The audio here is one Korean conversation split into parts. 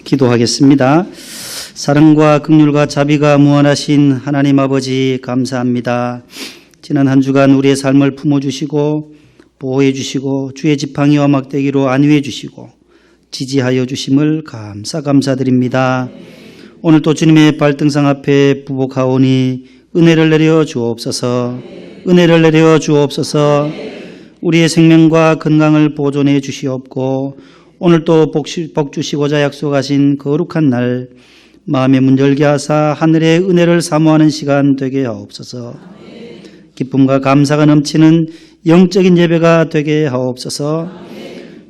기도하겠습니다. 사랑과 긍휼과 자비가 무한하신 하나님 아버지 감사합니다. 지난 한 주간 우리의 삶을 품어주시고 보호해 주시고 주의 지팡이와 막대기로 안위해 주시고 지지하여 주심을 감사드립니다. 오늘 또 주님의 발등상 앞에 부복하오니 은혜를 내려 주옵소서. 은혜를 내려 주옵소서. 우리의 생명과 건강을 보존해 주시옵고 오늘 또 복 주시고자 약속하신 거룩한 날 마음의 문 열게 하사 하늘의 은혜를 사모하는 시간 되게 하옵소서. 기쁨과 감사가 넘치는 영적인 예배가 되게 하옵소서.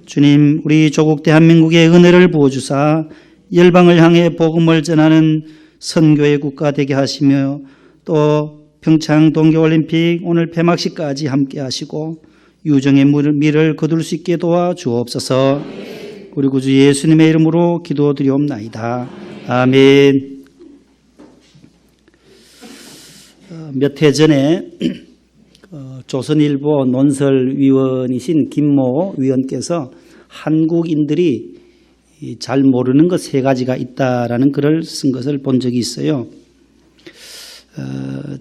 주님, 우리 조국 대한민국의 은혜를 부어주사 열방을 향해 복음을 전하는 선교의 국가 되게 하시며 또 평창 동계올림픽 오늘 폐막식까지 함께 하시고 유정의 미를 거둘 수 있게 도와주옵소서. 우리 구주 예수님의 이름으로 기도드리옵나이다. 아멘. 몇 해 전에 조선일보 논설위원이신 김모 위원께서 한국인들이 잘 모르는 것 3가지가 있다라는 글을 쓴 것을 본 적이 있어요.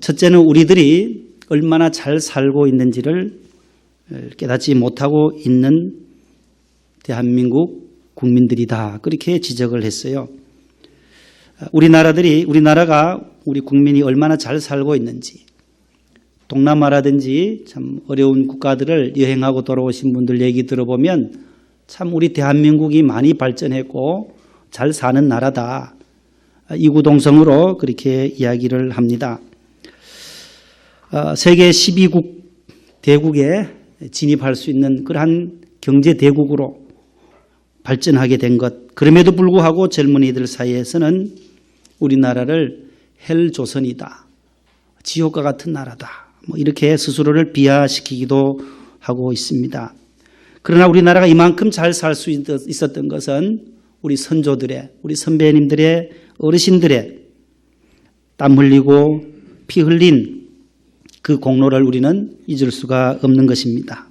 첫째는 우리들이 얼마나 잘 살고 있는지를 깨닫지 못하고 있는 대한민국 국민들이다. 그렇게 지적을 했어요. 우리나라가 우리 국민이 얼마나 잘 살고 있는지, 동남아라든지 참 어려운 국가들을 여행하고 돌아오신 분들 얘기 들어보면 참 우리 대한민국이 많이 발전했고 잘 사는 나라다. 이구동성으로 그렇게 이야기를 합니다. 세계 12국 대국에 진입할 수 있는 그러한 경제 대국으로 발전하게 된 것. 그럼에도 불구하고 젊은이들 사이에서는 우리나라를 헬조선이다. 지옥과 같은 나라다. 이렇게 스스로를 비하시키기도 하고 있습니다. 그러나 우리나라가 이만큼 잘 살 수 있었던 것은 우리 선조들의, 우리 선배님들의, 어르신들의 땀 흘리고 피 흘린 그 공로를 우리는 잊을 수가 없는 것입니다.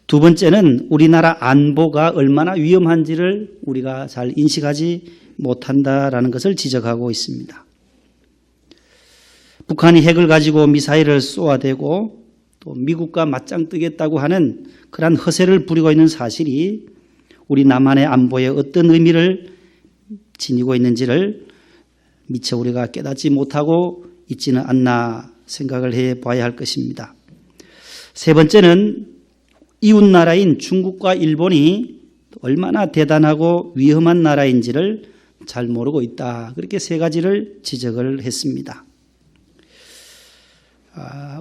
두 번째는 우리나라 안보가 얼마나 위험한지를 우리가 잘 인식하지 못한다라는 것을 지적하고 있습니다. 북한이 핵을 가지고 미사일을 쏘아대고 또 미국과 맞짱 뜨겠다고 하는 그러한 허세를 부리고 있는 사실이 우리 남한의 안보에 어떤 의미를 지니고 있는지를 미처 우리가 깨닫지 못하고 있지는 않나 생각을 해봐야 할 것입니다. 세 번째는 이웃나라인 중국과 일본이 얼마나 대단하고 위험한 나라인지를 잘 모르고 있다. 그렇게 3가지를 지적을 했습니다.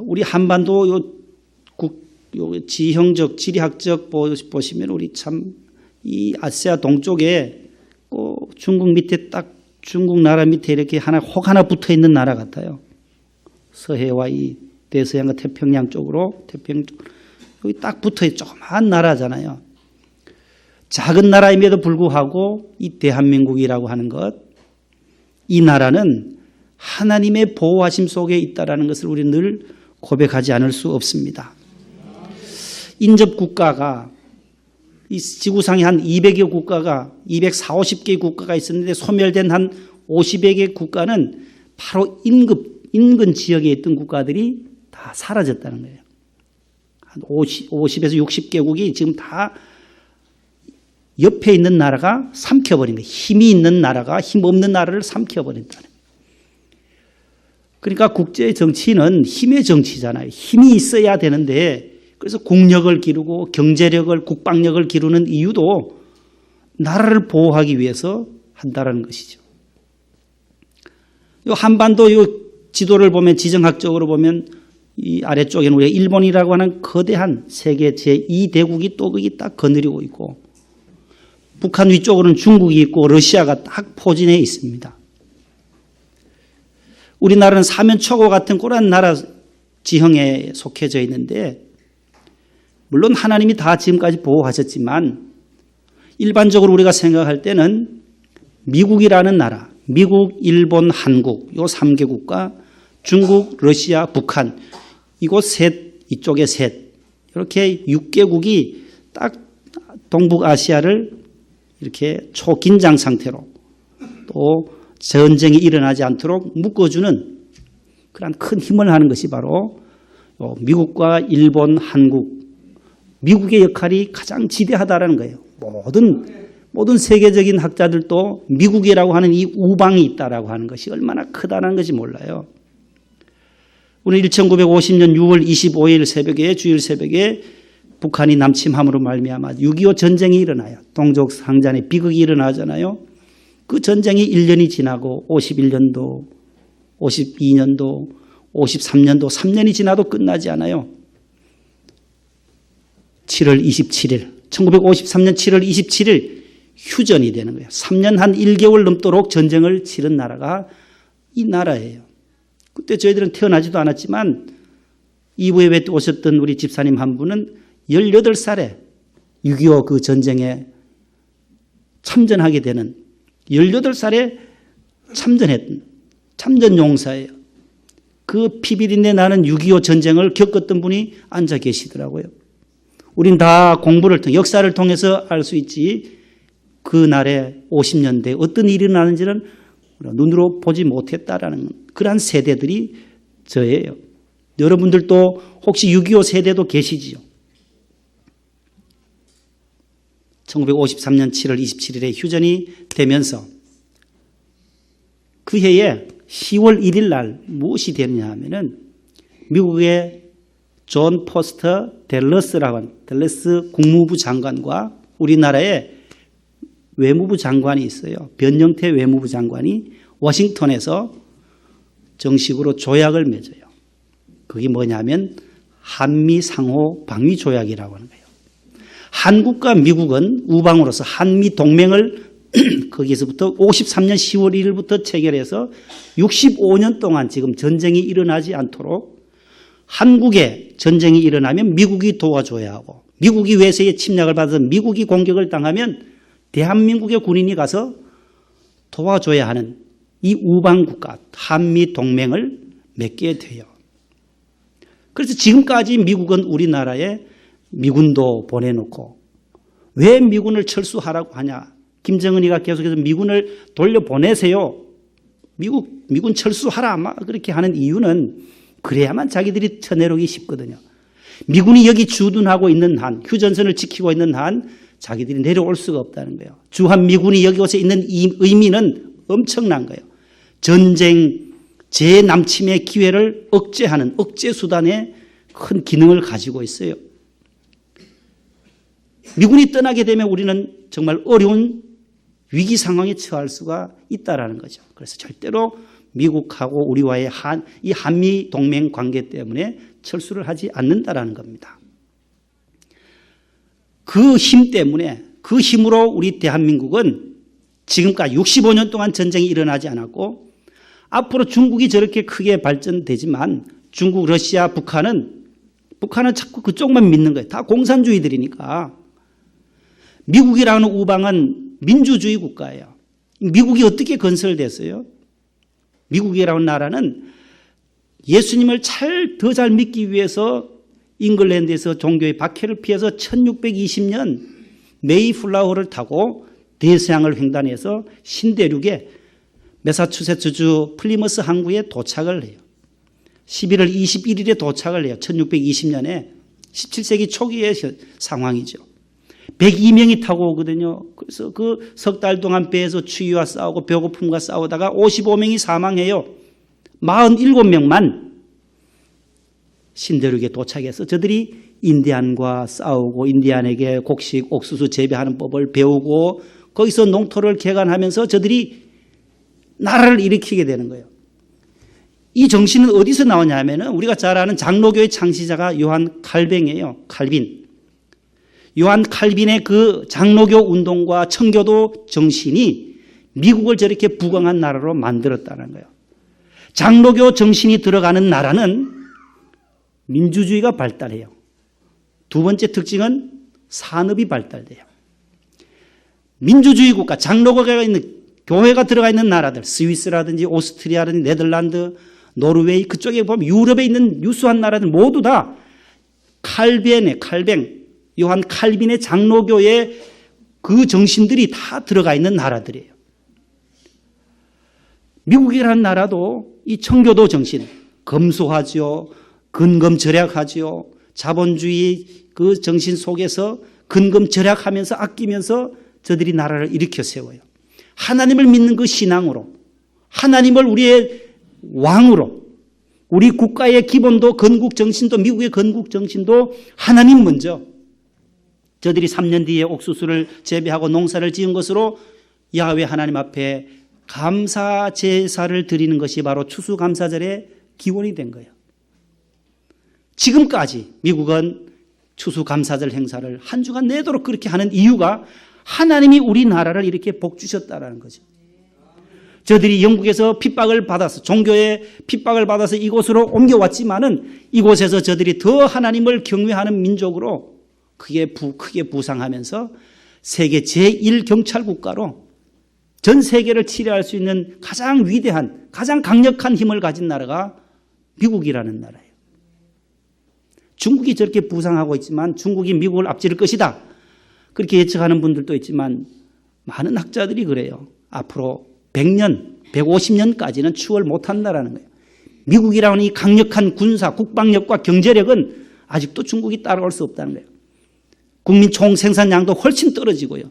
우리 한반도 요 지형적, 지리학적 보시면 우리 참 이 아시아 동쪽에 꼭 중국 밑에 딱 중국 나라 밑에 이렇게 혹 하나 붙어 있는 나라 같아요. 서해와 이 대서양과 태평양 쪽으로 여기 딱 붙어 있는 조그마한 나라잖아요. 작은 나라임에도 불구하고 이 대한민국이라고 하는 것, 이 나라는 하나님의 보호하심 속에 있다라는 것을 우리는 늘 고백하지 않을 수 없습니다. 인접 국가가 이 지구상에 한 200여 국가가 240개 국가가 있었는데 소멸된 한 50여 개 국가는 바로 인근 지역에 있던 국가들이 다 사라졌다는 거예요. 한 50에서 60개국이 지금 다 옆에 있는 나라가 삼켜버린 거예요. 힘이 있는 나라가 힘 없는 나라를 삼켜버린다는 거예요. 그러니까 국제 정치는 힘의 정치잖아요. 힘이 있어야 되는데 그래서 국력을 기르고 경제력을 국방력을 기르는 이유도 나라를 보호하기 위해서 한다라는 것이죠. 요 한반도 요 지도를 보면 지정학적으로 보면 이 아래쪽에는 우리가 일본이라고 하는 거대한 세계 제2대국이 또 거기 딱 거느리고 있고 북한 위쪽으로는 중국이 있고 러시아가 딱 포진해 있습니다. 우리나라는 사면초고 같은 그런 나라 지형에 속해져 있는데 물론 하나님이 다 지금까지 보호하셨지만 일반적으로 우리가 생각할 때는 미국이라는 나라, 미국, 일본, 한국 요 3개국과 중국, 러시아, 북한 이곳 이쪽에 셋 이렇게 6개국이 딱 동북아시아를 이렇게 초긴장 상태로 또 전쟁이 일어나지 않도록 묶어주는 그런 큰 힘을 하는 것이 바로 미국과 일본, 한국, 미국의 역할이 가장 지대하다는 거예요. 모든 세계적인 학자들도 미국이라고 하는 이 우방이 있다라고 하는 것이 얼마나 크다는 것이 몰라요. 오늘 1950년 6월 25일 새벽에 주일 새벽에 북한이 남침함으로 말미암아 6.25 전쟁이 일어나요. 동족 상잔의 비극이 일어나잖아요. 그 전쟁이 1년이 지나고 51년도, 52년도, 53년도 3년이 지나도 끝나지 않아요. 7월 27일, 1953년 7월 27일 휴전이 되는 거예요. 3년 한 1개월 넘도록 전쟁을 치른 나라가 이 나라예요. 그때 저희들은 태어나지도 않았지만 이브에 오셨던 우리 집사님 한 분은 18살에 6.25 그 전쟁에 참전하게 되는 18살에 참전했던 참전용사예요. 그 피비린내 나는 6.25 전쟁을 겪었던 분이 앉아 계시더라고요. 우린 다 공부를 통해 역사를 통해서 알 수 있지 그날에 50년대에 어떤 일이 일어나는지는 눈으로 보지 못했다라는 그러한 세대들이 저예요. 여러분들도 혹시 6.25 세대도 계시지요? 1953년 7월 27일에 휴전이 되면서 그 해에 10월 1일 날 무엇이 되느냐 하면은 미국의 존 포스터 댈러스라고 하는 댈러스 국무부 장관과 우리나라의 외무부 장관이 있어요. 변영태 외무부 장관이 워싱턴에서 정식으로 조약을 맺어요. 그게 뭐냐면 한미 상호 방위 조약이라고 하는 거예요. 한국과 미국은 우방으로서 한미 동맹을 거기서부터 53년 10월 1일부터 체결해서 65년 동안 지금 전쟁이 일어나지 않도록 한국에 전쟁이 일어나면 미국이 도와줘야 하고 미국이 외세의 침략을 받아서 미국이 공격을 당하면 대한민국의 군인이 가서 도와줘야 하는 이 우방국가 한미 동맹을 맺게 돼요. 그래서 지금까지 미국은 우리나라에 미군도 보내놓고 왜 미군을 철수하라고 하냐. 김정은이가 계속해서 미군을 돌려보내세요. 미군 철수하라. 막 그렇게 하는 이유는 그래야만 자기들이 쳐내려오기 쉽거든요. 미군이 여기 주둔하고 있는 한, 휴전선을 지키고 있는 한 자기들이 내려올 수가 없다는 거예요. 주한미군이 여기 와서 있는 이 의미는 엄청난 거예요. 전쟁, 재남침의 기회를 억제하는 억제 수단의 큰 기능을 가지고 있어요. 미군이 떠나게 되면 우리는 정말 어려운 위기 상황에 처할 수가 있다는 거죠. 그래서 절대로 미국하고 우리와의 이 한미 동맹 관계 때문에 철수를 하지 않는다라는 겁니다. 그 힘 때문에 그 힘으로 우리 대한민국은 지금까지 65년 동안 전쟁이 일어나지 않았고 앞으로 중국이 저렇게 크게 발전되지만 중국, 러시아, 북한은 자꾸 그쪽만 믿는 거예요. 다 공산주의들이니까. 미국이라는 우방은 민주주의 국가예요. 미국이 어떻게 건설됐어요? 미국이라는 나라는 예수님을 더 잘 믿기 위해서 잉글랜드에서 종교의 박해를 피해서 1620년 메이플라워를 타고 대서양을 횡단해서 신대륙의 매사추세츠주 플리머스 항구에 도착을 해요. 11월 21일에 도착을 해요. 1620년에 17세기 초기의 상황이죠. 102명이 타고 오거든요. 그래서 그 석 달 동안 배에서 추위와 싸우고 배고픔과 싸우다가 55명이 사망해요. 47명만 신대륙에 도착해서 저들이 인디안과 싸우고 인디안에게 곡식, 옥수수 재배하는 법을 배우고 거기서 농토를 개간하면서 저들이 나라를 일으키게 되는 거예요. 이 정신은 어디서 나오냐 하면은 우리가 잘 아는 장로교의 창시자가 요한 칼뱅이에요. 칼빈. 요한 칼빈의 그 장로교 운동과 청교도 정신이 미국을 저렇게 부강한 나라로 만들었다는 거예요. 장로교 정신이 들어가는 나라는 민주주의가 발달해요. 두 번째 특징은 산업이 발달돼요. 민주주의 국가, 장로교가 있는 교회가 들어가 있는 나라들, 스위스라든지 오스트리아라든지 네덜란드, 노르웨이 그쪽에 보면 유럽에 있는 유수한 나라들 모두 다 칼뱅, 요한 칼빈의 장로교의 그 정신들이 다 들어가 있는 나라들이에요. 미국이라는 나라도 이 청교도 정신, 검소하죠. 근검절약하죠. 자본주의 그 정신 속에서 근검절약하면서 아끼면서 저들이 나라를 일으켜 세워요. 하나님을 믿는 그 신앙으로, 하나님을 우리의 왕으로, 우리 국가의 기본도 건국 정신도, 미국의 건국 정신도 하나님 먼저, 저들이 3년 뒤에 옥수수를 재배하고 농사를 지은 것으로 야훼 하나님 앞에 감사 제사를 드리는 것이 바로 추수감사절의 기원이 된 거예요. 지금까지 미국은 추수감사절 행사를 한 주간 내도록 그렇게 하는 이유가 하나님이 우리나라를 이렇게 복 주셨다라는 거죠. 저들이 영국에서 핍박을 받아서, 종교의 핍박을 받아서 이곳으로 옮겨왔지만은 이곳에서 저들이 더 하나님을 경외하는 민족으로 크게 부상하면서 세계 제1경찰국가로 전 세계를 치료할 수 있는 가장 위대한, 가장 강력한 힘을 가진 나라가 미국이라는 나라예요. 중국이 저렇게 부상하고 있지만 중국이 미국을 앞지를 것이다, 그렇게 예측하는 분들도 있지만 많은 학자들이 그래요. 앞으로 100년, 150년까지는 추월 못한다라는 거예요. 미국이라는 이 강력한 군사, 국방력과 경제력은 아직도 중국이 따라올 수 없다는 거예요. 국민 총생산량도 훨씬 떨어지고요.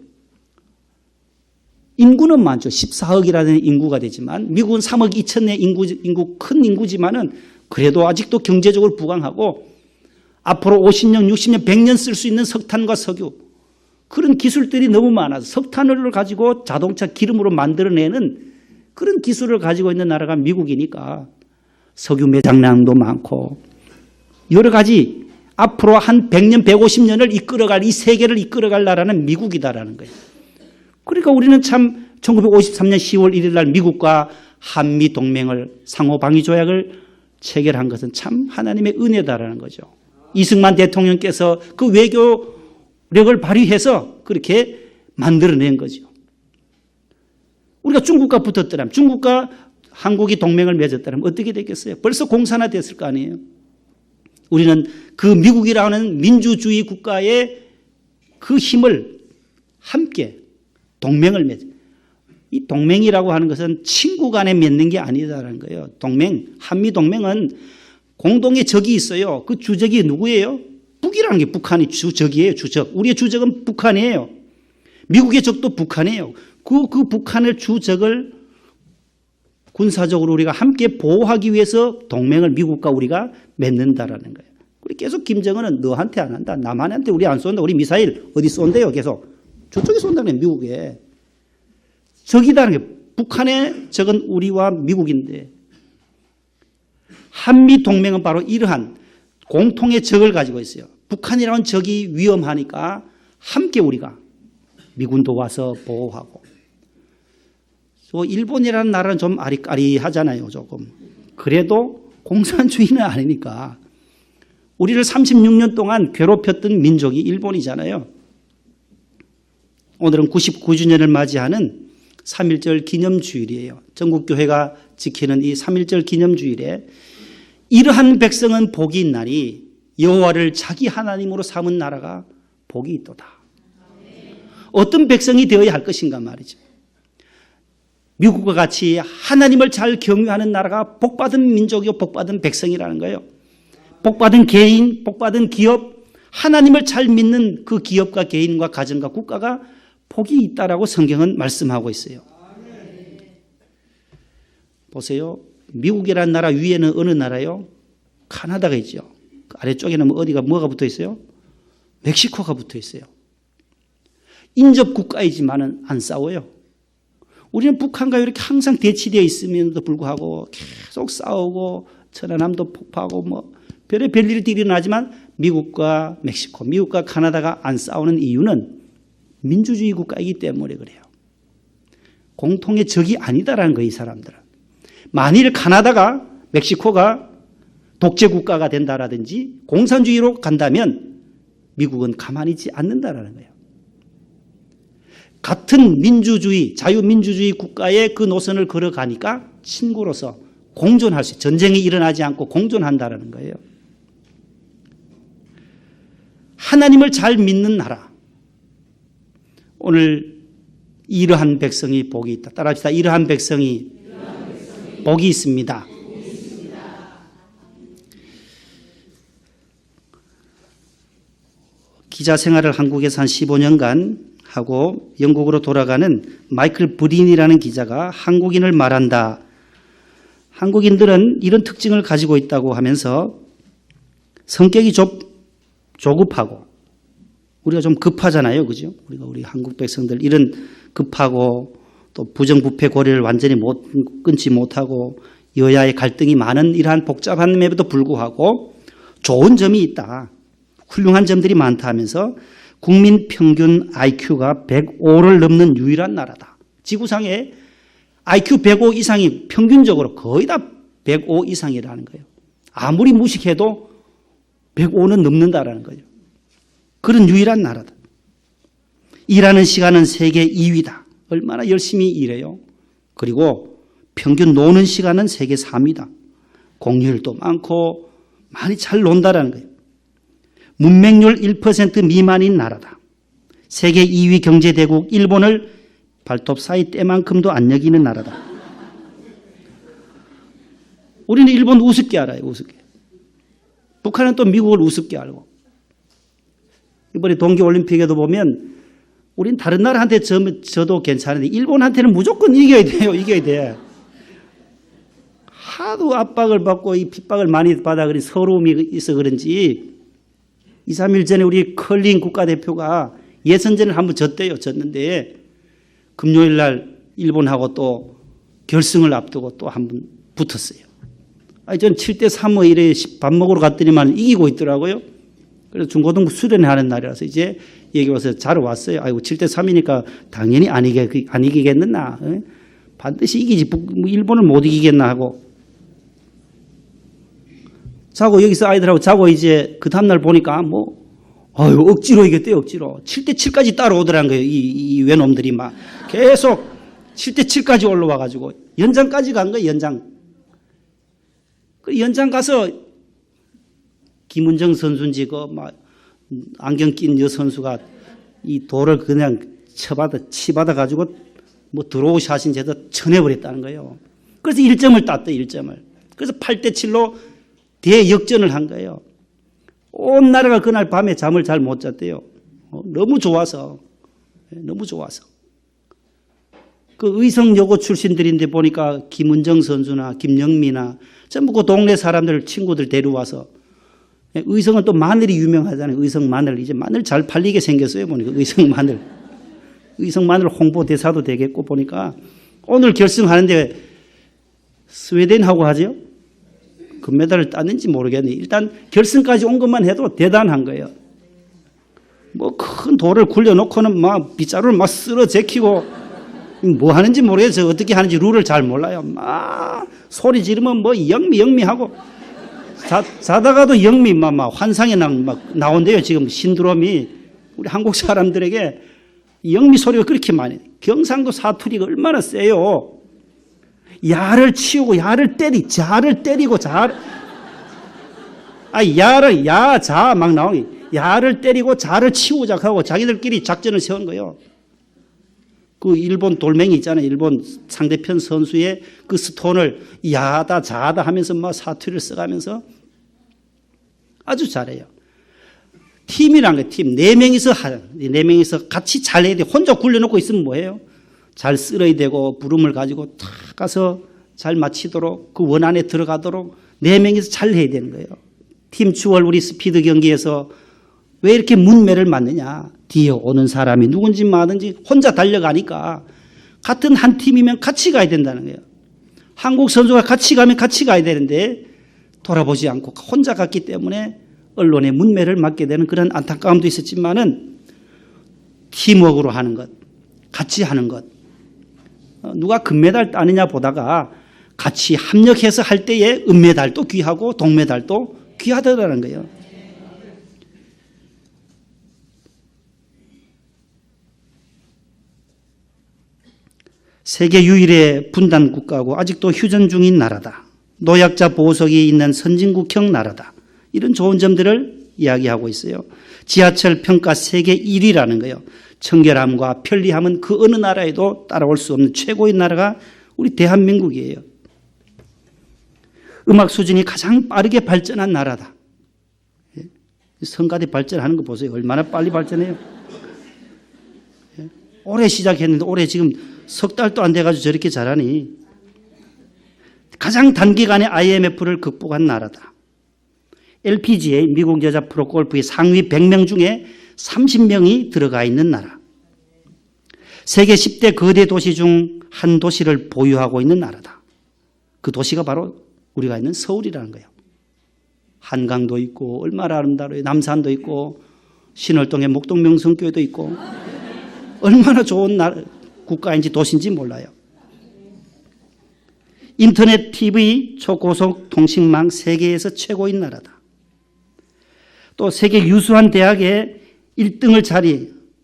인구는 많죠. 14억이라는 인구가 되지만 미국은 3억 2천의 인구 큰 인구지만은 그래도 아직도 경제적으로 부강하고 앞으로 50년, 60년, 100년 쓸 수 있는 석탄과 석유, 그런 기술들이 너무 많아서 석탄을 가지고 자동차 기름으로 만들어내는 그런 기술을 가지고 있는 나라가 미국이니까 석유 매장량도 많고 여러 가지 앞으로 한 100년, 150년을 이끌어갈, 이 세계를 이끌어갈 나라는 미국이다라는 거예요. 그러니까 우리는 참 1953년 10월 1일 날 미국과 한미 동맹을, 상호방위 조약을 체결한 것은 참 하나님의 은혜다라는 거죠. 이승만 대통령께서 그 외교력을 발휘해서 그렇게 만들어낸 거죠. 우리가 중국과 붙었더라면, 중국과 한국이 동맹을 맺었더라면 어떻게 됐겠어요? 벌써 공산화됐을 거 아니에요. 우리는 그 미국이라는 민주주의 국가의 그 힘을 함께 동맹을 맺어. 이 동맹이라고 하는 것은 친구 간에 맺는 게 아니다라는 거예요. 동맹, 한미 동맹은 공동의 적이 있어요. 그 주적이 누구예요? 북이라는 게 북한이 주적이에요. 주적. 우리의 주적은 북한이에요. 미국의 적도 북한이에요. 그 북한의 주적을 군사적으로 우리가 함께 보호하기 위해서 동맹을 미국과 우리가 맺는다라는 거예요. 우리 계속 김정은은 너한테 안 한다, 남한한테 우리 안 쏜다, 우리 미사일 어디 쏜대요? 계속 저쪽에 쏜다는 거예요. 미국에. 적이다는 게, 북한의 적은 우리와 미국인데 한미 동맹은 바로 이러한 공통의 적을 가지고 있어요. 북한이라는 적이 위험하니까 함께 우리가 미군도 와서 보호하고. 일본이라는 나라는 좀 아리까리하잖아요. 조금. 그래도 공산주의는 아니니까. 우리를 36년 동안 괴롭혔던 민족이 일본이잖아요. 오늘은 99주년을 맞이하는 3.1절 기념주일이에요. 전국교회가 지키는 이 3.1절 기념주일에 이러한 백성은 복이 있나니 여호와를 자기 하나님으로 삼은 나라가 복이 있도다. 어떤 백성이 되어야 할 것인가 말이죠. 미국과 같이 하나님을 잘 경외하는 나라가 복받은 민족이요, 복받은 백성이라는 거예요. 복받은 개인, 복받은 기업, 하나님을 잘 믿는 그 기업과 개인과 가정과 국가가 복이 있다라고 성경은 말씀하고 있어요. 보세요. 미국이라는 나라 위에는 어느 나라요? 카나다가 있죠. 그 아래쪽에는 뭐가 붙어 있어요? 멕시코가 붙어 있어요. 인접 국가이지만은 안 싸워요. 우리는 북한과 이렇게 항상 대치되어 있으면서도 불구하고 계속 싸우고 천안함도 폭파하고 별일이 일어나지만 미국과 멕시코, 미국과 카나다가 안 싸우는 이유는 민주주의 국가이기 때문에 그래요. 공통의 적이 아니다라는 거예요, 이 사람들은. 만일 카나다가, 멕시코가 독재 국가가 된다라든지 공산주의로 간다면 미국은 가만히 있지 않는다라는 거예요. 같은 민주주의, 자유민주주의 국가의 그 노선을 걸어가니까 친구로서 공존할 수, 전쟁이 일어나지 않고 공존한다라는 거예요. 하나님을 잘 믿는 나라, 오늘 이러한 백성이 복이 있다. 따라합시다. 이러한 백성이 복이 있습니다. 기자 생활을 한국에서 한 15년간 하고 영국으로 돌아가는 마이클 브린이라는 기자가 한국인을 말한다. 한국인들은 이런 특징을 가지고 있다고 하면서 성격이 조급하고 우리가 좀 급하잖아요. 그죠? 우리 한국 백성들 이런 급하고 또 부정부패 고리를 완전히 끊지 못하고 여야의 갈등이 많은 이러한 복잡함에도 불구하고 좋은 점이 있다. 훌륭한 점들이 많다 하면서 국민 평균 IQ가 105를 넘는 유일한 나라다. 지구상에 IQ 105 이상이 평균적으로 거의 다 105 이상이라는 거예요. 아무리 무식해도 105는 넘는다라는 거예요. 그런 유일한 나라다. 일하는 시간은 세계 2위다. 얼마나 열심히 일해요. 그리고 평균 노는 시간은 세계 3위다. 공휴일도 많고 많이 잘 논다라는 거예요. 문맹률 1% 미만인 나라다. 세계 2위 경제대국 일본을 발톱 사이 때만큼도 안 여기는 나라다. 우리는 일본 우습게 알아요. 우습게. 북한은 또 미국을 우습게 알고. 이번에 동계올림픽에도 보면 우린 다른 나라한테 져도 괜찮은데 일본한테는 무조건 이겨야 돼요. 이겨야 돼. 하도 압박을 받고 이 핍박을 많이 받아 그런 서러움이 있어 그런지 2, 3일 전에 우리 curling 국가대표가 예선전을 한번 졌대요. 졌는데 금요일 날 일본하고 또 결승을 앞두고 또 한번 붙었어요. 아니, 전 7대3뭐 이래 밥 먹으러 갔더니만 이기고 있더라고요. 그래서 중고등부 수련하는 날이라서 이제 얘기 와서 자러 왔어요. 아이고 7대3이니까 당연히 안 이기겠느나. 반드시 이기지. 일본을 못 이기겠나 하고. 자고 여기서 아이들하고 자고 이제 그 다음날 보니까 억지로 이겼대요. 억지로. 7대7까지 따라오더라는 거예요. 이 외놈들이 막 계속 7대7까지 올라와가지고 연장까지 간 거예요. 연장. 그 연장 가서 김은정 선수인지 안경 낀 여 선수가 이 돌을 그냥 치받아가지고 드로우샷인 제도 쳐내버렸다는 거예요. 그래서 1점을 땄대. 1점을. 그래서 8대7로 대역전을 한 거예요. 온 나라가 그날 밤에 잠을 잘 못 잤대요. 너무 좋아서. 너무 좋아서. 그 의성여고 출신들인데 보니까 김은정 선수나 김영미나 전부 그 동네 사람들 친구들 데려와서 의성은 또 마늘이 유명하잖아요. 의성 마늘. 이제 마늘 잘 팔리게 생겼어요. 보니까 의성 마늘. 의성 마늘 홍보 대사도 되겠고 보니까 오늘 결승하는데 스웨덴하고 하죠. 금메달을 땄는지 모르겠네. 일단 결승까지 온 것만 해도 대단한 거예요. 큰 돌을 굴려놓고는 빗자루를 쓸어 제키고 뭐 하는지 모르겠어요. 어떻게 하는지 룰을 잘 몰라요. 소리 지르면 영미 하고 자다가도 영미 환상에 나온대요. 지금 신드롬이 우리 한국 사람들에게 영미 소리가 그렇게 많이. 경상도 사투리가 얼마나 세요. 야를 치우고 야를 때리고 야자 막 나오니 야를 때리고 자를 치우자 하고 자기들끼리 작전을 세운 거예요. 그 일본 돌멩이 있잖아요. 일본 상대편 선수의 그 스톤을 야다 자다 하면서 사투리를 써가면서 아주 잘해요. 팀이란 거예요. 팀. 4명이서 같이 잘해야 돼. 혼자 굴려놓고 있으면 뭐해요? 잘 쓸어야 되고 부름을 가지고 탁 가서 잘 마치도록 그 원 안에 들어가도록 4명이서 잘 해야 되는 거예요. 팀 추월 우리 스피드 경기에서 왜 이렇게 문매를 맞느냐. 뒤에 오는 사람이 누군지 마든지 혼자 달려가니까 같은 한 팀이면 같이 가야 된다는 거예요. 한국 선수가 같이 가면 같이 가야 되는데 돌아보지 않고 혼자 갔기 때문에 언론의 문매를 맞게 되는 그런 안타까움도 있었지만은 팀워크로 하는 것, 같이 하는 것. 누가 금메달 따느냐 보다가 같이 합력해서 할 때에 은메달도 귀하고 동메달도 귀하더라는 거예요. 세계 유일의 분단 국가고 아직도 휴전 중인 나라다. 노약자 보호석이 있는 선진국형 나라다. 이런 좋은 점들을 이야기하고 있어요. 지하철 평가 세계 1위라는 거예요. 청결함과 편리함은 그 어느 나라에도 따라올 수 없는 최고의 나라가 우리 대한민국이에요. 음악 수준이 가장 빠르게 발전한 나라다. 성가대 발전하는 거 보세요. 얼마나 빨리 발전해요. 올해 시작했는데 올해 지금 석 달도 안 돼가지고 저렇게 잘하니. 가장 단기간에 IMF를 극복한 나라다. LPGA 미국 여자 프로골프의 상위 100명 중에 30명이 들어가 있는 나라. 세계 10대 거대 도시 중 한 도시를 보유하고 있는 나라다. 그 도시가 바로 우리가 있는 서울이라는 거예요. 한강도 있고 얼마나 아름다워요. 남산도 있고 신월동에 목동명성교회도 있고 얼마나 좋은 국가인지 도시인지 몰라요. 인터넷, TV, 초고속 통신망 세계에서 최고인 나라다. 또 세계 유수한 대학에 1등을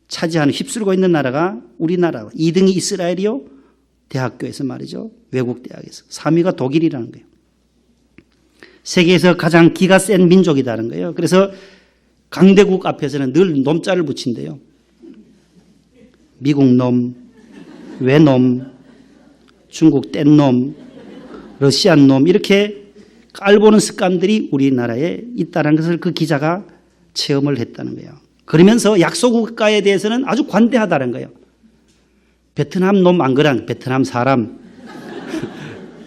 차지하는 휩쓸고 있는 나라가 우리나라. 2등이 이스라엘이요. 대학교에서 말이죠. 외국 대학에서. 3위가 독일이라는 거예요. 세계에서 가장 기가 센 민족이라는 거예요. 그래서 강대국 앞에서는 늘 놈자를 붙인대요. 미국 놈, 외놈, 중국 뗀놈, 러시안 놈 이렇게 깔보는 습관들이 우리나라에 있다는 것을 그 기자가 체험을 했다는 거예요. 그러면서 약소국가에 대해서는 아주 관대하다는 거예요. 베트남 놈 안 그래? 베트남 사람.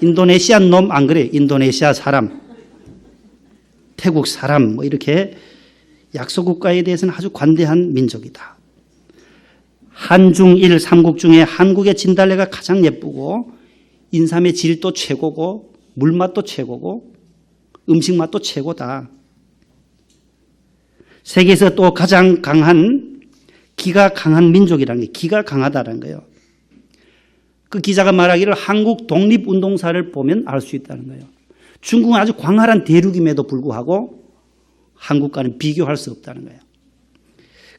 인도네시안 놈 안 그래? 인도네시아 사람. 태국 사람 뭐 이렇게 약소국가에 대해서는 아주 관대한 민족이다. 한중일 삼국 중에 한국의 진달래가 가장 예쁘고 인삼의 질도 최고고 물맛도 최고고 음식 맛도 최고다. 세계에서 또 가장 강한 기가 강한 민족이라는 게 기가 강하다는 거예요. 그 기자가 말하기를 한국 독립운동사를 보면 알 수 있다는 거예요. 중국은 아주 광활한 대륙임에도 불구하고 한국과는 비교할 수 없다는 거예요.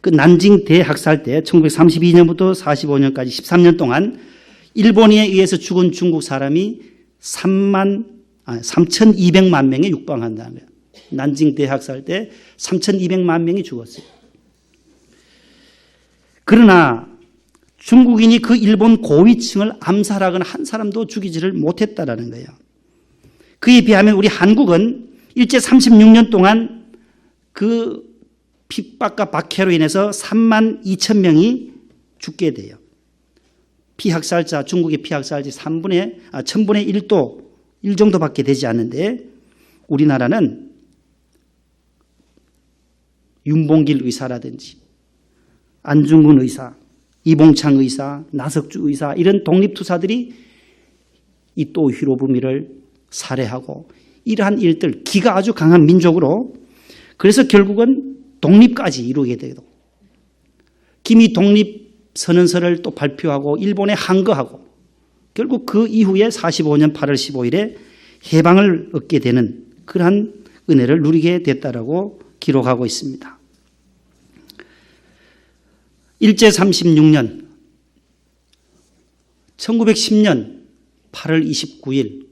그 난징 대학살 때 1932년부터 45년까지 13년 동안 일본에 의해서 죽은 중국 사람이 3,200만 명에 육박한다는 거예요. 난징 대학살 때 3,200만 명이 죽었어요. 그러나 중국인이 그 일본 고위층을 암살하거나 한 사람도 죽이지를 못했다라는 거예요. 그에 비하면 우리 한국은 일제 36년 동안 그 핍박과 박해로 인해서 3만 2천 명이 죽게 돼요. 피학살자, 중국의 피학살자 1000분의 1도 1 정도밖에 되지 않는데 우리나라는 윤봉길 의사라든지 안중근 의사, 이봉창 의사, 나석주 의사 이런 독립투사들이 이토 히로부미를 살해하고 이러한 일들 기가 아주 강한 민족으로 그래서 결국은 독립까지 이루게 되고 김이 독립선언서를 또 발표하고 일본에 항거하고 결국 그 이후에 45년 8월 15일에 해방을 얻게 되는 그러한 은혜를 누리게 됐다라고 기록하고 있습니다. 일제 36년 1910년 8월 29일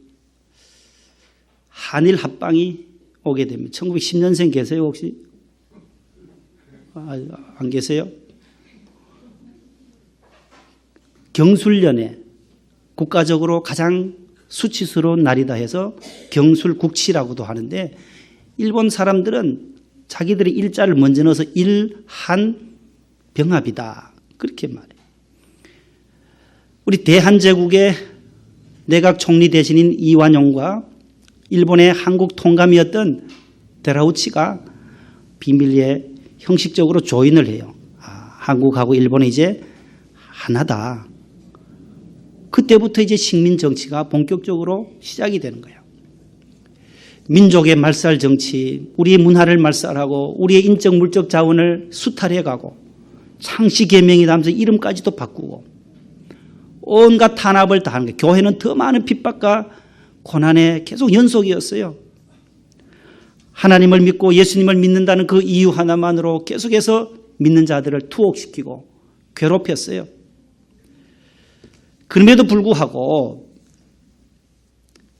한일 합방이 오게 됩니다. 1910년생 계세요 혹시? 안 계세요? 경술년에 국가적으로 가장 수치스러운 날이다 해서 경술국치라고도 하는데 일본 사람들은 자기들의 일자를 먼저 넣어서 일한병합이다 그렇게 말해요. 우리 대한제국의 내각 총리 대신인 이완용과 일본의 한국 통감이었던 데라우치가 비밀리에 형식적으로 조인을 해요. 한국하고 일본이 이제 하나다. 그때부터 이제 식민 정치가 본격적으로 시작이 되는 거예요. 민족의 말살 정치, 우리의 문화를 말살하고 우리의 인적 물적 자원을 수탈해가고 창씨 계명이 담아서 이름까지도 바꾸고 온갖 탄압을 다 하는 거예요. 교회는 더 많은 핍박과 고난의 계속 연속이었어요. 하나님을 믿고 예수님을 믿는다는 그 이유 하나만으로 계속해서 믿는 자들을 투옥시키고 괴롭혔어요. 그럼에도 불구하고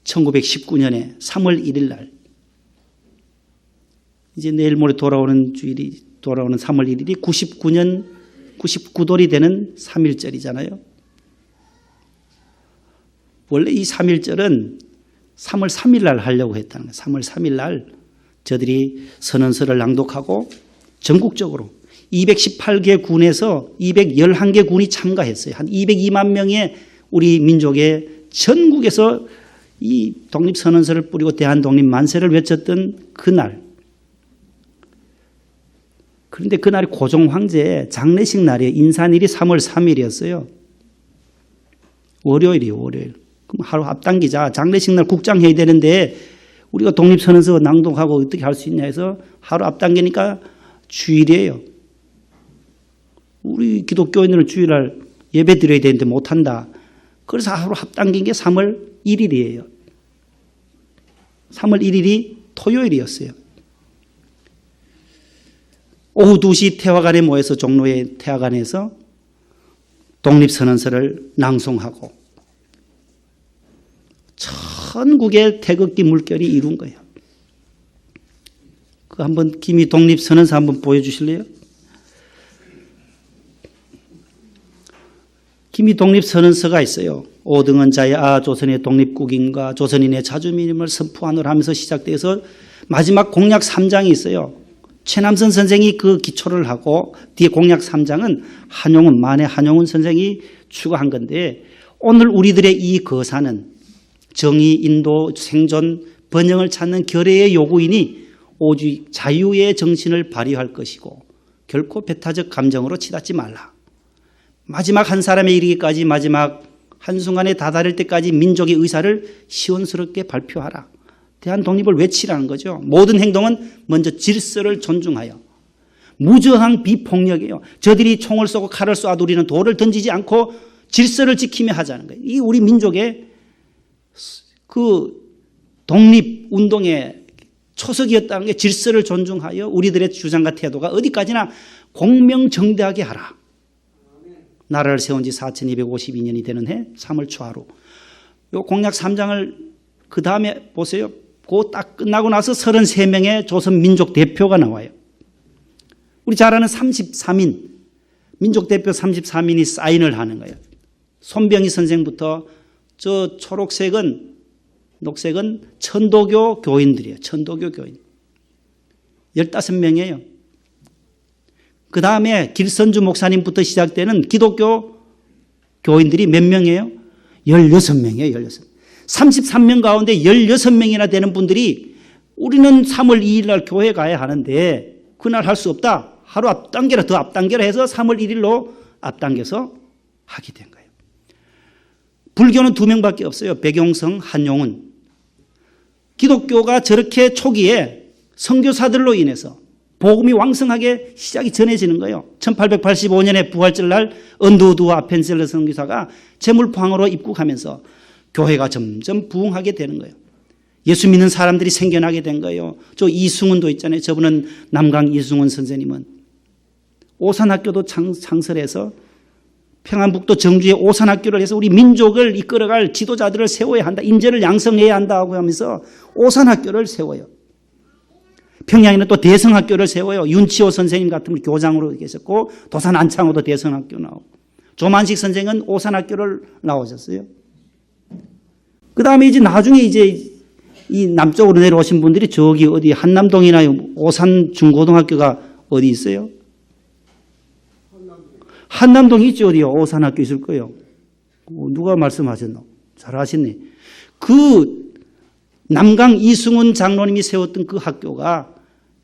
1919년에 3월 1일 날 이제 내일 모레 돌아오는 3월 1일이 99년 99돌이 되는 3.1절이잖아요. 원래 이 3.1절은 3월 3일 날 하려고 했다는 거예요. 3월 3일 날 저들이 선언서를 낭독하고 전국적으로 218개 군에서 211개 군이 참가했어요. 한 202만 명의 우리 민족의 전국에서 이 독립선언서를 뿌리고 대한독립 만세를 외쳤던 그날. 그런데 그날이 고종 황제의 장례식 날이에요. 인산일이 3월 3일이었어요. 월요일이에요. 월요일. 그럼 하루 앞당기자. 장례식 날 국장회의 되는데 우리가 독립선언서 낭독하고 어떻게 할 수 있냐 해서 하루 앞당기니까 주일이에요. 우리 기독교인들은 주일날 예배 드려야 되는데 못한다. 그래서 하루 앞당긴 게 3월 1일이에요. 3월 1일이 토요일이었어요. 오후 2시 태화관에 모여서 종로의 태화관에서 독립선언서를 낭송하고 전국의 태극기 물결이 이룬 거예요. 그 한번 김이 독립선언서 한번 보여주실래요? 김이 독립선언서가 있어요. 오등원자의 조선의 독립국인과 조선인의 자주민임을 선포하노라 하면서 시작돼서 마지막 공약 3장이 있어요. 최남선 선생이 그 기초를 하고 뒤에 공약 3장은 만해 한용운 선생이 추가한 건데 오늘 우리들의 이 거사는 정의, 인도, 생존, 번영을 찾는 결의의 요구이니 오직 자유의 정신을 발휘할 것이고 결코 배타적 감정으로 치닫지 말라. 마지막 한 사람에 이르기까지 마지막 한순간에 다다를 때까지 민족의 의사를 시원스럽게 발표하라. 대한 독립을 외치라는 거죠. 모든 행동은 먼저 질서를 존중하여 무저항 비폭력이에요. 저들이 총을 쏘고 칼을 쏴도 우리는 돌을 던지지 않고 질서를 지키며 하자는 거예요. 이 우리 민족의 그 독립운동의 초석이었다는 게 질서를 존중하여 우리들의 주장과 태도가 어디까지나 공명정대하게 하라. 나라를 세운 지 4252년이 되는 해 3월 초하루. 요 공약 3장을 그 다음에 보세요. 그 딱 끝나고 나서 33명의 조선 민족 대표가 나와요. 우리 잘 아는 33인, 민족 대표 33인이 사인을 하는 거예요. 손병희 선생부터 저 초록색은, 녹색은 천도교 교인들이에요. 천도교 교인. 15명이에요. 그 다음에 길선주 목사님부터 시작되는 기독교 교인들이 몇 명이에요? 16명이에요. 16명. 33명 가운데 16명이나 되는 분들이 우리는 3월 2일 날 교회 가야 하는데 그날 할 수 없다. 하루 앞당겨라, 더 앞당겨라 해서 3월 1일로 앞당겨서 하게 된 거예요. 불교는 2명밖에 없어요. 백용성, 한용운. 기독교가 저렇게 초기에 선교사들로 인해서 복음이 왕성하게 시작이 전해지는 거예요. 1885년에 부활절날 언두두와 아펜셀러 선교사가 제물포항으로 입국하면서 교회가 점점 부흥하게 되는 거예요. 예수 믿는 사람들이 생겨나게 된 거예요. 저 이승훈도 있잖아요. 저분은 남강 이승훈 선생님은 오산학교도 창설해서 평안북도 정주에 오산학교를 해서 우리 민족을 이끌어갈 지도자들을 세워야 한다. 인재를 양성해야 한다고 하면서 오산학교를 세워요. 평양에는 또 대성학교를 세워요. 윤치호 선생님 같은 분이 교장으로 계셨고 도산 안창호도 대성학교 나오고 조만식 선생은 오산학교를 나오셨어요. 그 다음에 이제 나중에 이제 이 남쪽으로 내려오신 분들이 저기 어디 한남동이나 오산 중고등학교가 어디 있어요? 한남동이 있죠. 어디요? 오산학교 있을 거예요. 누가 말씀하셨노? 잘 아시네. 그 남강 이승훈 장로님이 세웠던 그 학교가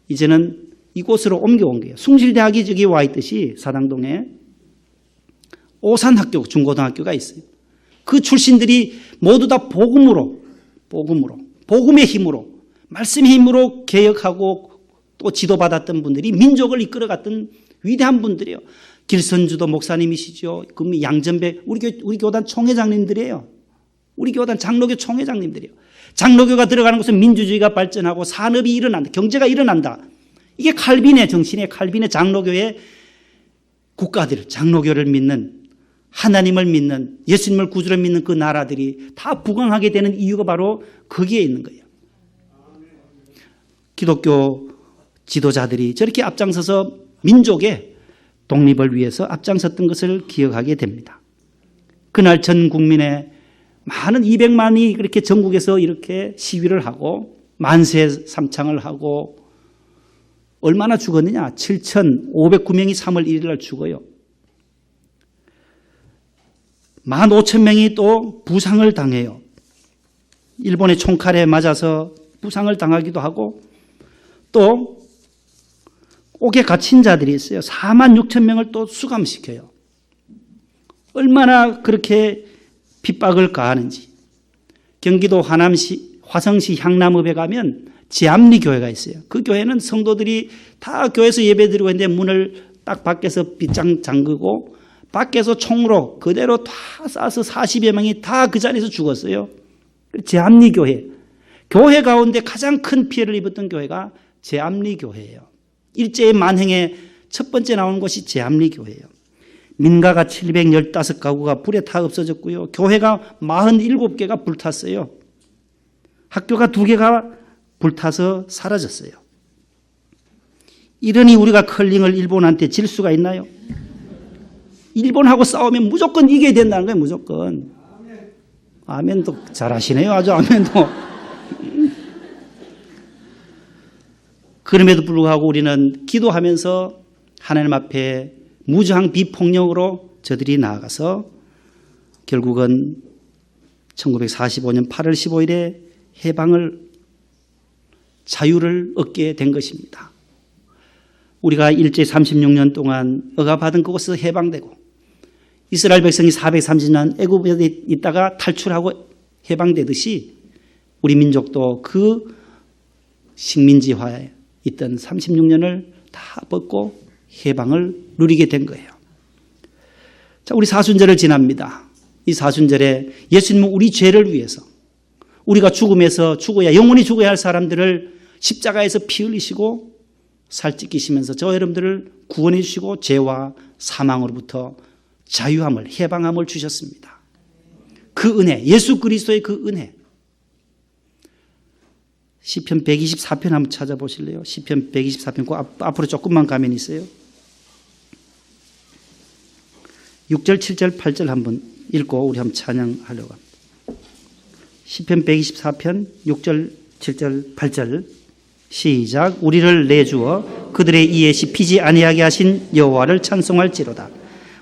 이제는 이곳으로 옮겨온 거예요. 숭실대학이 저기 와 있듯이 사당동에 오산학교 중고등학교가 있어요. 그 출신들이 모두 다 복음의 힘으로 말씀의 힘으로 개혁하고 또 지도받았던 분들이 민족을 이끌어갔던 위대한 분들이에요. 길선주도 목사님이시죠. 그럼 양전백 우리 교단 총회장님들이에요. 우리 교단 장로교 총회장님들이에요. 장로교가 들어가는 곳은 민주주의가 발전하고 산업이 일어난다. 경제가 일어난다. 이게 칼빈의 정신이에요. 칼빈의 장로교의 국가들, 장로교를 믿는 하나님을 믿는 예수님을 구주로 믿는 그 나라들이 다 부강하게 되는 이유가 바로 거기에 있는 거예요. 기독교 지도자들이 저렇게 앞장서서 민족의 독립을 위해서 앞장섰던 것을 기억하게 됩니다. 그날 전 국민의 많은 200만이 그렇게 전국에서 이렇게 시위를 하고 만세 삼창을 하고 얼마나 죽었느냐? 7,509명이 3월 1일 날 죽어요. 15,000명이 또 부상을 당해요. 일본의 총칼에 맞아서 부상을 당하기도 하고 또 옥에 갇힌 자들이 있어요. 46,000명을 또 수감시켜요. 얼마나 그렇게 핍박을 가하는지. 경기도 화성시 향남읍에 가면 제암리 교회가 있어요. 그 교회는 성도들이 다 교회에서 예배드리고 있는데 문을 딱 밖에서 빗장 잠그고 밖에서 총으로 그대로 다 쏴서 40여 명이 다 그 자리에서 죽었어요. 제암리 교회. 교회 가운데 가장 큰 피해를 입었던 교회가 제암리 교회예요. 일제의 만행에 첫 번째 나오는 곳이 제암리 교회예요. 민가가 715가구가 불에 타 없어졌고요. 교회가 47개가 불탔어요. 학교가 2개가 불타서 사라졌어요. 이러니 우리가 컬링을 일본한테 질 수가 있나요? 일본하고 싸우면 무조건 이겨야 된다는 거예요. 무조건. 아멘도 잘하시네요. 아주 아멘도. 그럼에도 불구하고 우리는 기도하면서 하나님 앞에 무저항 비폭력으로 저들이 나아가서 결국은 1945년 8월 15일에 자유를 얻게 된 것입니다. 우리가 일제 36년 동안 억압받은 그곳에서 해방되고 이스라엘 백성이 430년 애굽에 있다가 탈출하고 해방되듯이 우리 민족도 그 식민지화에 있던 36년을 다 벗고 해방을 누리게 된 거예요. 자, 우리 사순절을 지납니다. 이 사순절에 예수님은 우리 죄를 위해서 우리가 죽어야 영원히 죽어야 할 사람들을 십자가에서 피 흘리시고 살 찢기시면서 저 여러분들을 구원해 주시고 죄와 사망으로부터 자유함을 해방함을 주셨습니다. 그 은혜, 예수 그리스도의 그 은혜. 시편 124편 한번 찾아보실래요? 시편 124편 그 앞으로 조금만 가면 있어요. 6절, 7절, 8절 한번 읽고 우리 한번 찬양하려고 합니다. 시편 124편 6절, 7절, 8절 시작. 우리를 내주어 그들의 이에 씹히지 아니하게 하신 여호와를 찬송할지로다.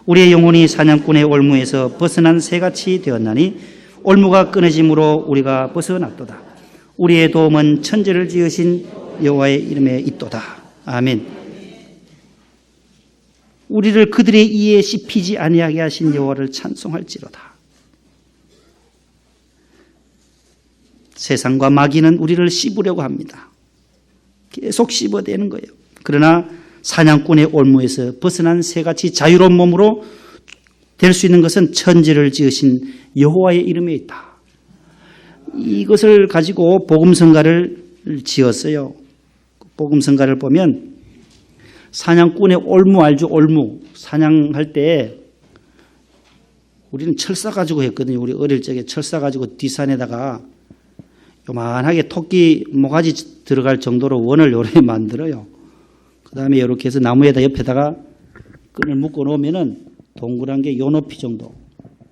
우리의 영혼이 사냥꾼의 올무에서 벗어난 새같이 되었나니 올무가 끊어짐으로 우리가 벗어났도다. 우리의 도움은 천지를 지으신 여호와의 이름에 있도다. 아멘. 우리를 그들의 이에 씹히지 아니하게 하신 여호와를 찬송할지로다. 세상과 마귀는 우리를 씹으려고 합니다. 계속 씹어대는 거예요. 그러나 사냥꾼의 올무에서 벗어난 새같이 자유로운 몸으로 될 수 있는 것은 천지를 지으신 여호와의 이름에 있다. 이것을 가지고 복음성가를 지었어요. 복음성가를 보면 사냥꾼의 올무 알죠? 올무. 사냥할 때 우리는 철사 가지고 했거든요. 우리 어릴 적에 철사 가지고 뒷산에다가 요만하게 토끼 모가지 들어갈 정도로 원을 요렇게 만들어요. 그 다음에 이렇게 해서 나무에다 옆에다가 끈을 묶어 놓으면은 동그란 게 요 높이 정도.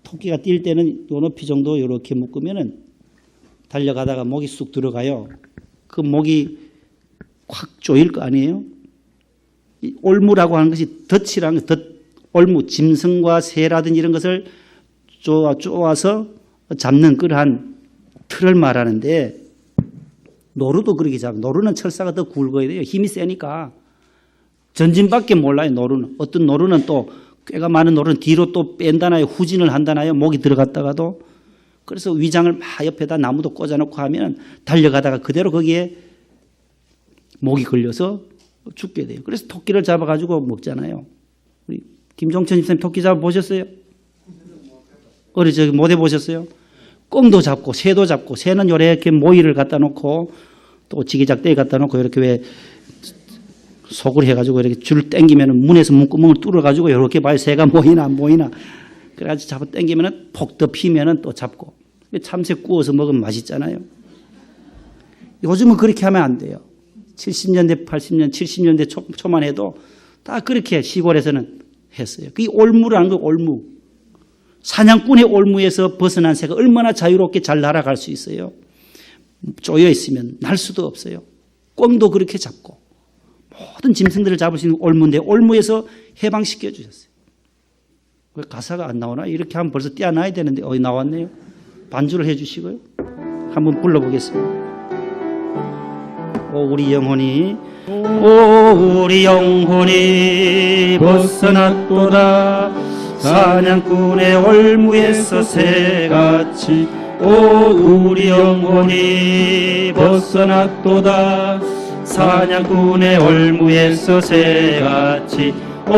토끼가 뛸 때는 요 높이 정도 이렇게 묶으면은 달려가다가 목이 쑥 들어가요. 그 목이 확 조일 거 아니에요? 이 올무라고 하는 것이 덫이라는 올무, 짐승과 새라든지 이런 것을 쪼아서 잡는 그러한 틀을 말하는데 노루도 그렇게 잡아요. 노루는 철사가 더 굵어야 돼요. 힘이 세니까. 전진밖에 몰라요. 노루는. 어떤 노루는 또 꾀가 많은 노루는 뒤로 또 뺀다나요. 후진을 한다나요. 목이 들어갔다가도. 그래서 위장을 막 옆에다 나무도 꽂아놓고 하면 달려가다가 그대로 거기에 목이 걸려서 죽게 돼요. 그래서 토끼를 잡아가지고 먹잖아요. 우리 김종천 집사님 토끼 잡아보셨어요? 어릴 적에 못 해보셨어요? 꿩도 잡고 새도 잡고 새는 이렇게 모이를 갖다 놓고 또 지기작대에 갖다 놓고 이렇게 왜 속을 해가지고 이렇게 줄 땡기면 문에서 문구멍을 뚫어가지고 이렇게 봐요. 새가 모이나 안 모이나. 그래가지고 잡아 땡기면은 폭 더 피면은 또 잡고. 참새 구워서 먹으면 맛있잖아요. 요즘은 그렇게 하면 안 돼요. 70년대, 80년, 70년대 초만 해도 다 그렇게 시골에서는 했어요. 그게 올무라는 거예요. 올무. 사냥꾼의 올무에서 벗어난 새가 얼마나 자유롭게 잘 날아갈 수 있어요. 쪼여 있으면 날 수도 없어요. 꿩도 그렇게 잡고 모든 짐승들을 잡을 수 있는 올무인데 올무에서 해방시켜 주셨어요. 왜 가사가 안 나오나? 이렇게 하면 벌써 떼어놔야 되는데 나왔네요. 반주를 해 주시고요. 한번 불러보겠습니다. 오 우리 영혼이 오 우리 영혼이 벗어났도다 사냥꾼의 올무에서 새같이 오 우리 영혼이 벗어났도다 사냥꾼의 올무에서 새같이 오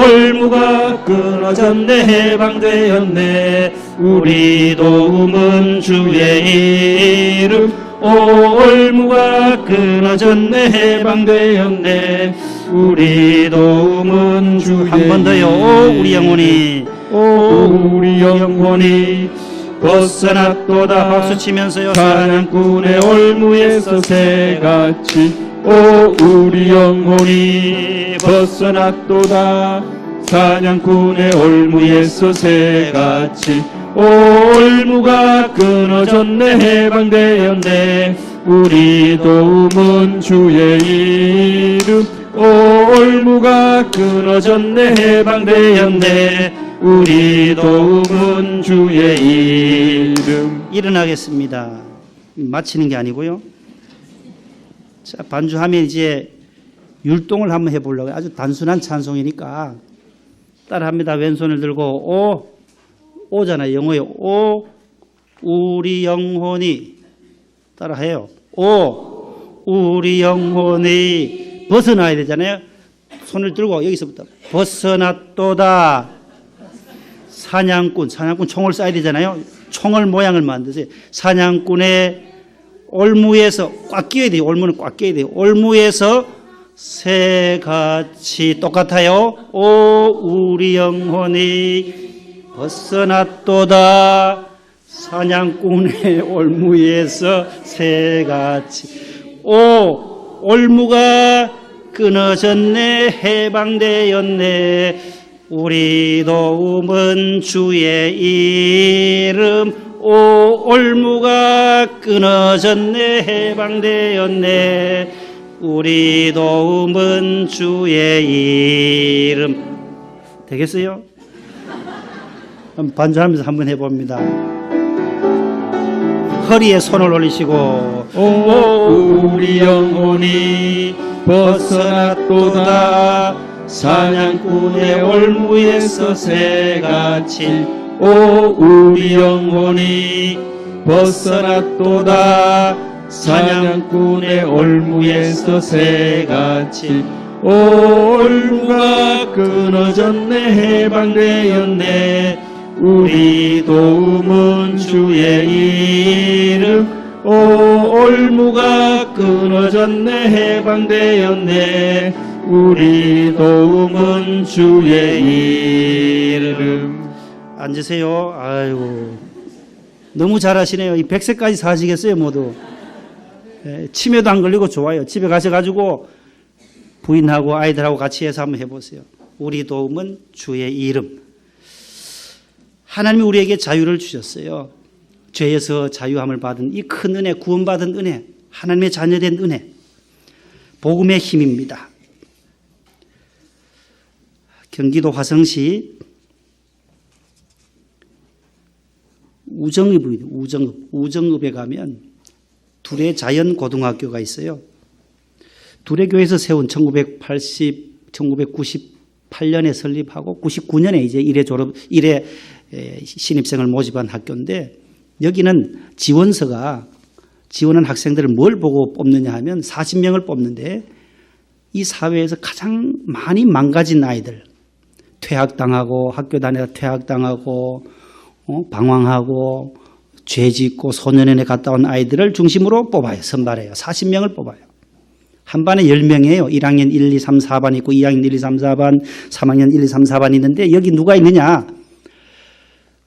올무가 끊어졌네 해방되었네 우리 도움은 주의 이름 오 올무가 끊어졌네 해방되었네 우리 도움은 주의 한 번 더요. 오 우리 영혼이 오 우리 영혼이 벗어났도다 박수 치면서요. 사냥꾼의 올무에서 새같이 오 우리 영혼이 벗어났도다 사냥꾼의 올무에서 새같이 오 올무가 끊어졌네 해방되었네 우리 도움은 주의 이름 오 올무가 끊어졌네 해방되었네 우리 도움은 주의 이름. 일어나겠습니다. 마치는 게 아니고요. 자, 반주하면 이제 율동을 한번 해보려고 해요. 아주 단순한 찬송이니까 따라합니다. 왼손을 들고 오잖아요. 영어에 오 우리 영혼이 따라해요. 오 우리 영혼이 벗어나야 되잖아요. 손을 들고 여기서부터 벗어났도다 사냥꾼 총을 쏴야 되잖아요. 총을 모양을 만드세요. 사냥꾼의 올무에서 꽉 끼어야 돼요. 올무는 꽉 끼어야 돼요. 올무에서 새같이 똑같아요. 오 우리 영혼이 벗어났도다 사냥꾼의 올무에서 새같이 오 올무가 끊어졌네 해방되었네 우리 도움은 주의 이름 오 올무가 끊어졌네 해방되었네 우리 도움은 주의 이름 되겠어요? 반주하면서 한번 해봅니다. 허리에 손을 올리시고 오 우리 영혼이 벗어났도다 사냥꾼의 올무에서 새같이 오 우리 영혼이 벗어났도다 사냥꾼의 올무에서 새같이 오 올무가 끊어졌네 해방되었네 우리 도움은 주의 이름 오 올무가 끊어졌네 해방되었네 우리 도움은 주의 이름. 앉으세요. 아이고 너무 잘하시네요. 이 100세까지 사시겠어요 모두. 치매도 안 걸리고 좋아요. 집에 가셔가지고 부인하고 아이들하고 같이 해서 한번 해보세요. 우리 도움은 주의 이름. 하나님이 우리에게 자유를 주셨어요. 죄에서 자유함을 받은 이 큰 은혜, 구원받은 은혜, 하나님의 자녀된 은혜, 복음의 힘입니다. 경기도 화성시 우정읍에 가면 두레 자연고등학교가 있어요. 두레교에서 세운 1998년에 설립하고 99년에 이제 1회 신입생을 모집한 학교인데 여기는 지원한 학생들을 뭘 보고 뽑느냐 하면 40명을 뽑는데 이 사회에서 가장 많이 망가진 아이들, 퇴학당하고 학교 다니다가 퇴학당하고 방황하고 죄 짓고 소년원에 갔다 온 아이들을 중심으로 뽑아요. 선발해요. 40명을 뽑아요. 한 반에 10명이에요. 1학년 1, 2, 3, 4반 있고 2학년 1, 2, 3, 4반, 3학년 1, 2, 3, 4반 있는데 여기 누가 있느냐?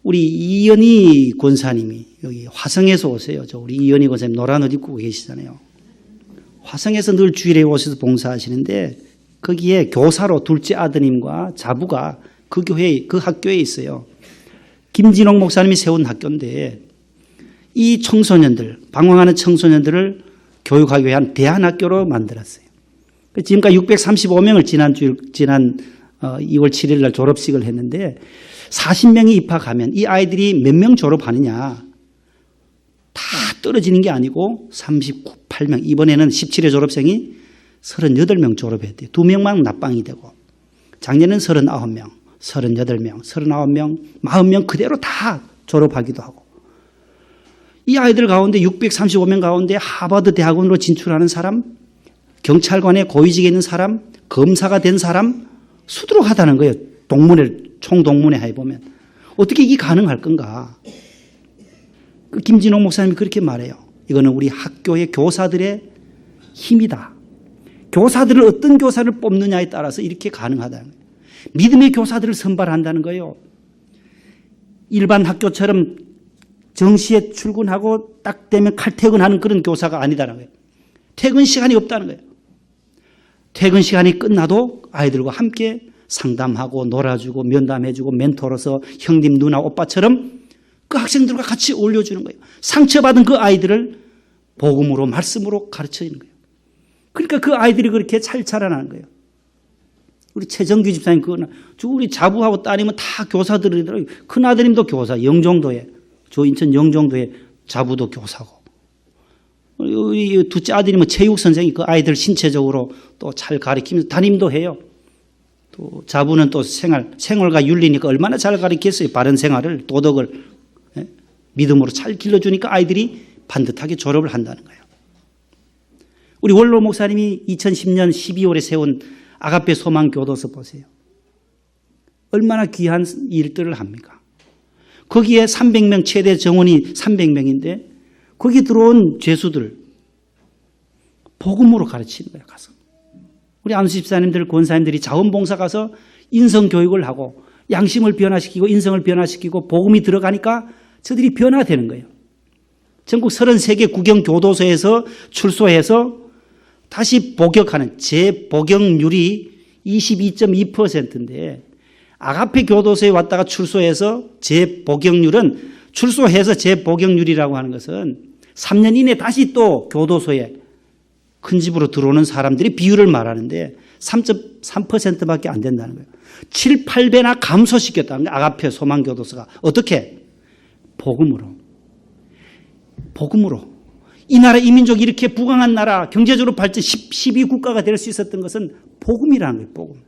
우리 이연희 권사님이 여기 화성에서 오세요. 우리 이연희 권사님 노란 옷 입고 계시잖아요. 화성에서 늘 주일에 오셔서 봉사하시는데 거기에 교사로 둘째 아드님과 자부가 그 교회, 그 학교에 있어요. 김진홍 목사님이 세운 학교인데 이 청소년들, 방황하는 청소년들을 교육하기 위한 대안학교로 만들었어요. 지금까지 635명을 지난 2월 7일 날 졸업식을 했는데 40명이 입학하면 이 아이들이 몇 명 졸업하느냐. 다 떨어지는 게 아니고 38명. 이번에는 17회 졸업생이 38명 졸업했대요. 2명만 납방이 되고. 작년에는 39명, 38명, 39명, 40명 그대로 다 졸업하기도 하고. 이 아이들 가운데 635명 가운데 하버드 대학원으로 진출하는 사람, 경찰관의 고위직에 있는 사람, 검사가 된 사람 수두룩하다는 거예요. 총동문회 하에 보면. 어떻게 이게 가능할 건가? 그 김진홍 목사님이 그렇게 말해요. 이거는 우리 학교의 교사들의 힘이다. 교사들을 어떤 교사를 뽑느냐에 따라서 이렇게 가능하다는 거예요. 믿음의 교사들을 선발한다는 거예요. 일반 학교처럼 정시에 출근하고 딱 되면 칼퇴근하는 그런 교사가 아니다라는 거예요. 퇴근 시간이 없다는 거예요. 퇴근 시간이 끝나도 아이들과 함께 상담하고 놀아주고 면담해주고 멘토로서 형님 누나 오빠처럼 그 학생들과 같이 어울려주는 거예요. 상처받은 그 아이들을 복음으로 말씀으로 가르쳐주는 거예요. 그러니까 그 아이들이 그렇게 잘 자라나는 거예요. 우리 최정규 집사님 우리 자부하고 따님은 다 교사들이더라고요. 큰아드님도 교사, 영종도에 저 인천 영종도에 자부도 교사고 우리 둘째 아드님은 체육 선생이 그 아이들 신체적으로 또 잘 가르치면서 담임도 해요. 또 자부는 또 생활과 윤리니까 얼마나 잘 가르쳤어요. 바른 생활을, 도덕을 믿음으로 잘 길러주니까 아이들이 반듯하게 졸업을 한다는 거예요. 우리 원로 목사님이 2010년 12월에 세운 아가페 소망 교도소 보세요. 얼마나 귀한 일들을 합니까? 거기에 300명 최대 정원이 300명인데 거기 들어온 죄수들 복음으로 가르치는 거예요. 가서 우리 안수 집사님들, 권사님들이 자원봉사 가서 인성교육을 하고 양심을 변화시키고 인성을 변화시키고 복음이 들어가니까 저들이 변화되는 거예요. 전국 33개 구경교도소에서 출소해서 다시 복역하는 재복역률이 22.2%인데 아가페 교도소에 왔다가 출소해서 재복역률은 출소해서 재복역률이라고 하는 것은 3년 이내 다시 또 교도소에 큰 집으로 들어오는 사람들이 비율을 말하는데 3.3%밖에 안 된다는 거예요. 7, 8배나 감소시켰다는 거예요. 아가페 소망교도소가. 어떻게? 복음으로. 이 나라 이 민족이 이렇게 부강한 나라 경제적으로 발전 12국가가 될 수 있었던 것은 복음이라는 거예요. 복음.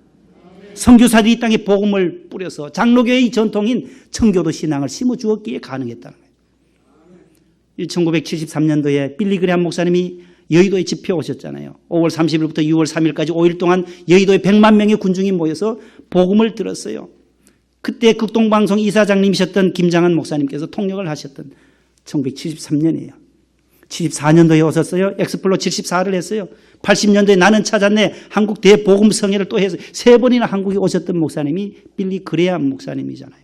선교사들이 이 땅에 복음을 뿌려서 장로교의 전통인 청교도 신앙을 심어주었기에 가능했다는 거예요. 1973년도에 빌리그레함 목사님이 여의도에 집회 오셨잖아요. 5월 30일부터 6월 3일까지 5일 동안 여의도에 100만 명의 군중이 모여서 복음을 들었어요. 그때 극동방송 이사장님이셨던 김장한 목사님께서 통역을 하셨던 1973년이에요. 74년도에 오셨어요. 엑스플로 74를 했어요. 80년도에 나는 찾았네. 한국 대복음성회를 또 해서 3번이나 한국에 오셨던 목사님이 빌리 그레함 목사님이잖아요.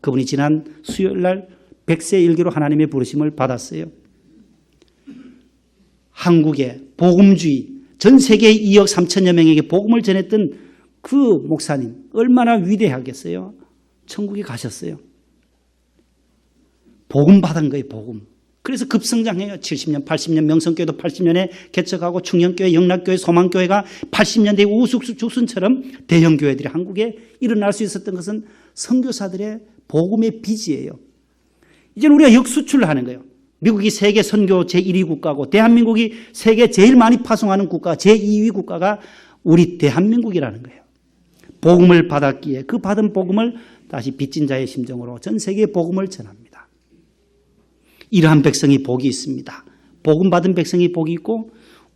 그분이 지난 수요일 날 100세 일기로 하나님의 부르심을 받았어요. 한국의 복음주의, 전 세계 2억 3천여 명에게 복음을 전했던 그 목사님 얼마나 위대하겠어요. 천국에 가셨어요. 복음 받은 거예요. 복음. 그래서 급성장해요. 70년, 80년 명성교회도 80년에 개척하고 충영교회, 영락교회, 소망교회가 80년대 우숙주순처럼 대형교회들이 한국에 일어날 수 있었던 것은 선교사들의 복음의 빚이에요. 이제는 우리가 역수출을 하는 거예요. 미국이 세계 선교 제1위 국가고 대한민국이 세계 제일 많이 파송하는 국가 제2위 국가가 우리 대한민국이라는 거예요. 복음을 받았기에 그 받은 복음을 다시 빚진 자의 심정으로 전 세계에 복음을 전합니다. 이러한 백성이 복이 있습니다. 복음 받은 백성이 복이 있고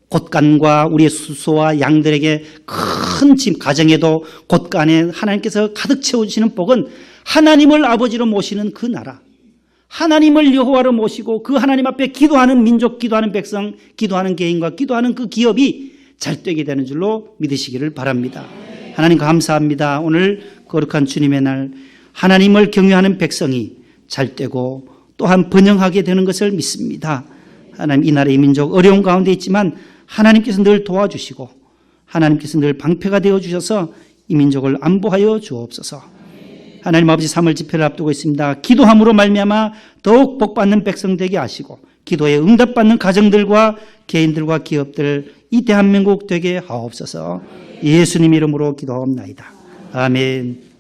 곳간과 우리의 수소와 양들에게 큰 집 가정에도 곳간에 하나님께서 가득 채워주시는 복은 하나님을 아버지로 모시는 그 나라, 하나님을 여호와로 모시고 그 하나님 앞에 기도하는 민족, 기도하는 백성, 기도하는 개인과 기도하는 그 기업이 잘 되게 되는 줄로 믿으시기를 바랍니다. 하나님 감사합니다. 오늘 거룩한 주님의 날 하나님을 경외하는 백성이 잘 되고 또한 번영하게 되는 것을 믿습니다. 하나님 이 나라의 민족 어려운 가운데 있지만 하나님께서 늘 도와주시고 하나님께서 늘 방패가 되어주셔서 이 민족을 안보하여 주옵소서. 하나님 아버지 3월 집회를 앞두고 있습니다. 기도함으로 말미암아 더욱 복받는 백성 되게 하시고 기도에 응답받는 가정들과 개인들과 기업들 이 대한민국 되게 하옵소서. 예수님 이름으로 기도하옵나이다. 아멘.